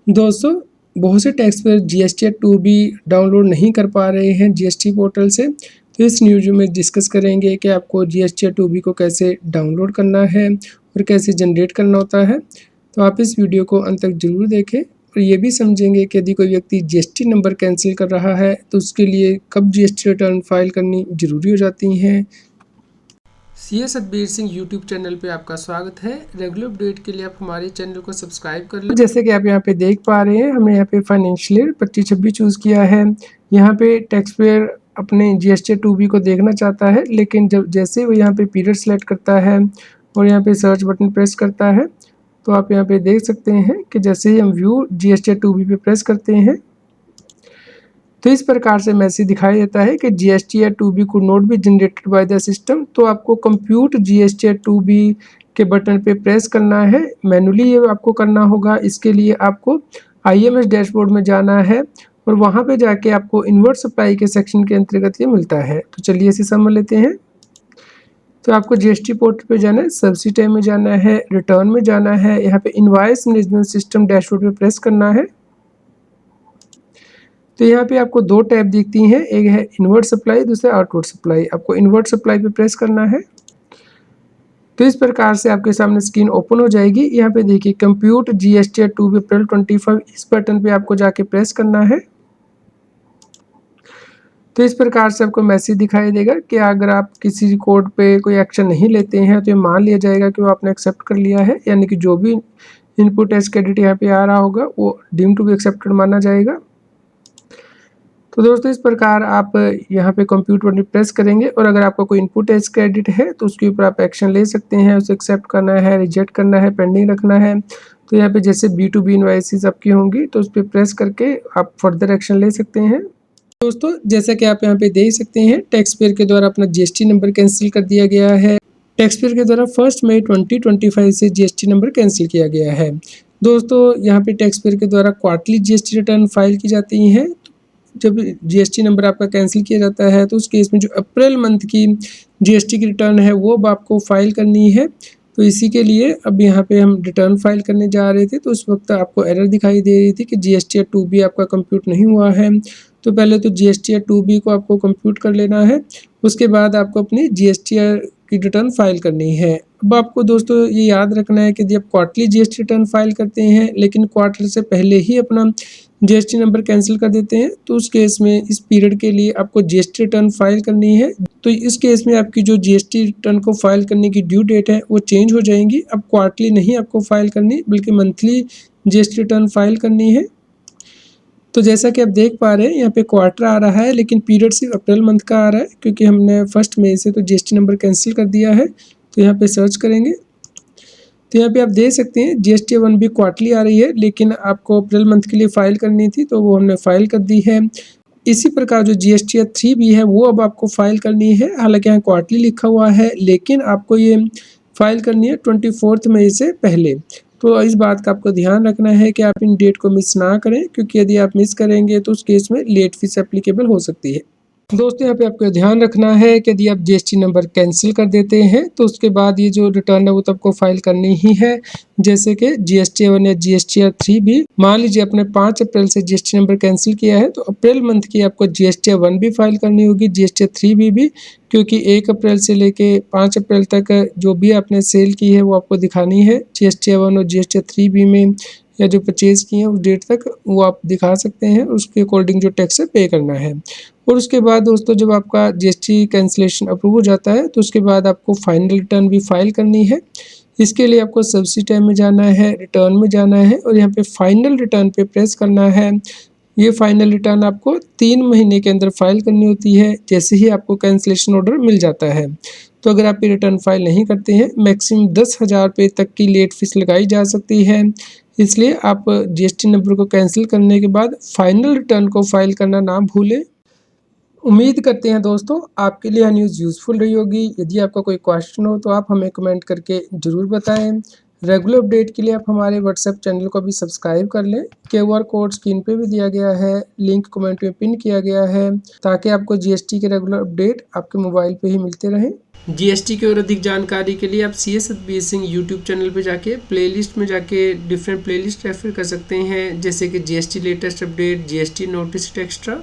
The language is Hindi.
दोस्तों, बहुत से tax payer GST 2B download नहीं कर पा रहे हैं जीएसटी पोर्टल से। तो इस न्यूज़ में डिस्कस करेंगे कि आपको जीएसटी 2B को कैसे डाउनलोड करना है और कैसे जनरेट करना होता है। तो आप इस वीडियो को अंत तक ज़रूर देखें और ये भी समझेंगे कि यदि कोई व्यक्ति जीएसटी नंबर कैंसिल कर रहा है तो उसके लिए कब जीएसटी रिटर्न फाइल करनी ज़रूरी हो जाती हैं। CA Satbir Singh YouTube channel पे आपका स्वागत है। रेगुलर अपडेट के लिए आप हमारे चैनल को सब्सक्राइब कर लें। जैसे कि आप यहाँ पे देख पा रहे हैं, हमने यहाँ पे फाइनेंशियल ईयर 25-26 चूज़ किया है। यहाँ पे टैक्स पेयर अपने जीएसटी 2B को देखना चाहता है, लेकिन जब जैसे वो यहाँ पे पीरियड सेलेक्ट करता है और यहाँ पे सर्च बटन प्रेस करता है तो आप यहाँ पे देख सकते हैं कि जैसे ही हम व्यू जीएसटी 2B पे प्रेस करते हैं तो इस प्रकार से मैसेज दिखाई देता है कि GST 2B could not be generated by the system. तो आपको कंप्यूट जीएसटी 2B के बटन पे प्रेस करना है, मैनुअली ये आपको करना होगा। इसके लिए आपको आईएमएस डैशबोर्ड में जाना है और वहाँ पे जाके आपको इनवर्ट सप्लाई के सेक्शन के अंतर्गत ये मिलता है। तो चलिए इसे समझ लेते हैं। तो आपको जीएसटी पोर्टल पे जाना है, सब्सिडी में जाना है, रिटर्न में जाना है, यहाँ पे इनवॉइस मैनेजमेंट सिस्टम डैशबोर्ड पे प्रेस करना है। तो यहाँ पे आपको दो टैब दिखती हैं, एक है इनवर्ट सप्लाई, दूसरा आउटवर्ड सप्लाई। आपको इनवर्ट सप्लाई पे प्रेस करना है। तो इस प्रकार से आपके सामने स्क्रीन ओपन हो जाएगी। यहाँ पे देखिए कंप्यूट जीएसटी 2B अप्रैल 25, इस बटन पे आपको जाके प्रेस करना है। तो इस प्रकार से आपको मैसेज दिखाई देगा कि अगर आप किसी कोड पे कोई एक्शन नहीं लेते हैं तो ये मान लिया जाएगा कि वो आपने एक्सेप्ट कर लिया है, यानी कि जो भी इनपुट टैक्स क्रेडिट यहाँ पे आ रहा होगा वो डीम टू बी एक्सेप्टेड माना जाएगा। तो दोस्तों इस प्रकार आप यहाँ पे कंप्यूट बटन प्रेस करेंगे और अगर आपका कोई इनपुट टैक्स क्रेडिट है तो उसके ऊपर आप एक्शन ले सकते हैं। उसे एक्सेप्ट करना है, रिजेक्ट करना है, पेंडिंग रखना है। तो यहाँ पे जैसे B2B इनवॉइसेस आपकी होंगी तो उस पर प्रेस करके आप फर्दर एक्शन ले सकते हैं। दोस्तों जैसा कि आप यहाँ पे देख सकते हैं, टैक्स पेयर के द्वारा अपना जीएसटी नंबर कैंसिल कर दिया गया है। टैक्स पेयर के द्वारा 1 मई 2025 से जीएसटी नंबर कैंसिल किया गया है। दोस्तों यहाँ पे टैक्स पेयर के द्वारा क्वार्टरली जीएसटी रिटर्न फाइल की जाती हैं। जब जीएसटी नंबर आपका कैंसिल किया जाता है तो उस केस में जो अप्रैल मंथ की जीएसटी की रिटर्न है वो अब आपको फाइल करनी है। तो इसी के लिए अब यहाँ पे हम रिटर्न फाइल करने जा रहे थे तो उस वक्त आपको एरर दिखाई दे रही थी कि जीएसटी 2B आपका कंप्यूट नहीं हुआ है। तो पहले तो जीएसटी 2B को आपको कंप्यूट कर लेना है, उसके बाद आपको अपनी जीएसटी की रिटर्न फाइल करनी है। अब आपको दोस्तों ये याद रखना है कि जब क्वार्टरली जीएसटी रिटर्न फाइल करते हैं लेकिन क्वार्टर से पहले ही अपना जीएसटी नंबर कैंसिल कर देते हैं तो उस केस में इस पीरियड के लिए आपको जीएसटी रिटर्न फाइल करनी है। तो इस केस में आपकी जो जीएसटी रिटर्न को फाइल करने की ड्यू डेट है वो चेंज हो जाएंगी। अब क्वार्टरली नहीं आपको फाइल करनी बल्कि मंथली जीएसटी रिटर्न फाइल करनी है। तो जैसा कि आप देख पा रहे हैं यहाँ पे क्वार्टर आ रहा है लेकिन पीरियड सिर्फ अप्रैल मंथ का आ रहा है क्योंकि हमने 1 मई से तो जीएसटी नंबर कैंसिल कर दिया है। तो यहाँ पे सर्च करेंगे तो यहाँ पे आप देख सकते हैं जीएसटी 1B क्वार्टरली आ रही है लेकिन आपको अप्रैल मंथ के लिए फाइल करनी थी तो वो हमने फाइल कर दी है। इसी प्रकार जो जीएसटी 3B है वो अब आपको फाइल करनी है। हालांकि यहाँ क्वार्टरली लिखा हुआ है लेकिन आपको ये फाइल करनी है 24 मई से पहले। तो इस बात का आपको ध्यान रखना है कि आप इन डेट को मिस ना करें क्योंकि यदि आप मिस करेंगे तो उस केस में लेट फीस एप्लीकेबल हो सकती है। दोस्तों यहाँ पे आपको ध्यान रखना है कि यदि आप जीएसटी नंबर कैंसिल कर देते हैं तो उसके बाद ये जो रिटर्न है वो तो आपको फाइल करनी ही है। जैसे कि जीएसटी 1 या जीएसटी 3B, मान लीजिए आपने 5 अप्रैल से जीएसटी नंबर कैंसिल किया है तो अप्रैल मंथ की आपको जीएसटी 1B फाइल करनी होगी, जीएसटी 3B भी, क्योंकि 1 अप्रैल से लेके 5 अप्रैल तक जो भी आपने सेल की है वो आपको दिखानी है। जीएसटी 1 और जीएसटी 3B में या जो परचेज किए हैं उस डेट तक वो आप दिखा सकते हैं, उसके अकॉर्डिंग जो टैक्स है पे करना है। और उसके बाद दोस्तों जब आपका जीएसटी कैंसिलेशन अप्रूव हो जाता है तो उसके बाद आपको फाइनल रिटर्न भी फाइल करनी है। इसके लिए आपको सब्सिडी में जाना है, रिटर्न में जाना है और यहाँ पे फाइनल रिटर्न पे प्रेस करना है। ये फाइनल रिटर्न आपको 3 महीने के अंदर फाइल करनी होती है जैसे ही आपको कैंसिलेशन ऑर्डर मिल जाता है। तो अगर आप ये रिटर्न फाइल नहीं करते हैं मैक्सिमम 10,000 रुपये तक की लेट फीस लगाई जा सकती है। इसलिए आप जीएसटी नंबर को कैंसिल करने के बाद फाइनल रिटर्न को फाइल करना ना भूलें। उम्मीद करते हैं दोस्तों आपके लिए यह न्यूज़ यूज़फुल रही होगी। यदि आपका कोई क्वेश्चन हो तो आप हमें कमेंट करके ज़रूर बताएं। रेगुलर अपडेट के लिए आप हमारे व्हाट्सएप चैनल को भी सब्सक्राइब कर लें। क्यूआर कोड स्क्रीन पे भी दिया गया है, लिंक कमेंट में पिन किया गया है, ताकि आपको जीएसटी के रेगुलर अपडेट आपके मोबाइल पे ही मिलते रहें। जीएसटी की और अधिक जानकारी के लिए आप CS Satbir Singh YouTube channel पे जाके प्लेलिस्ट में जाके डिफरेंट प्लेलिस्ट रेफर कर सकते हैं, जैसे कि GST latest update, GST notice extra.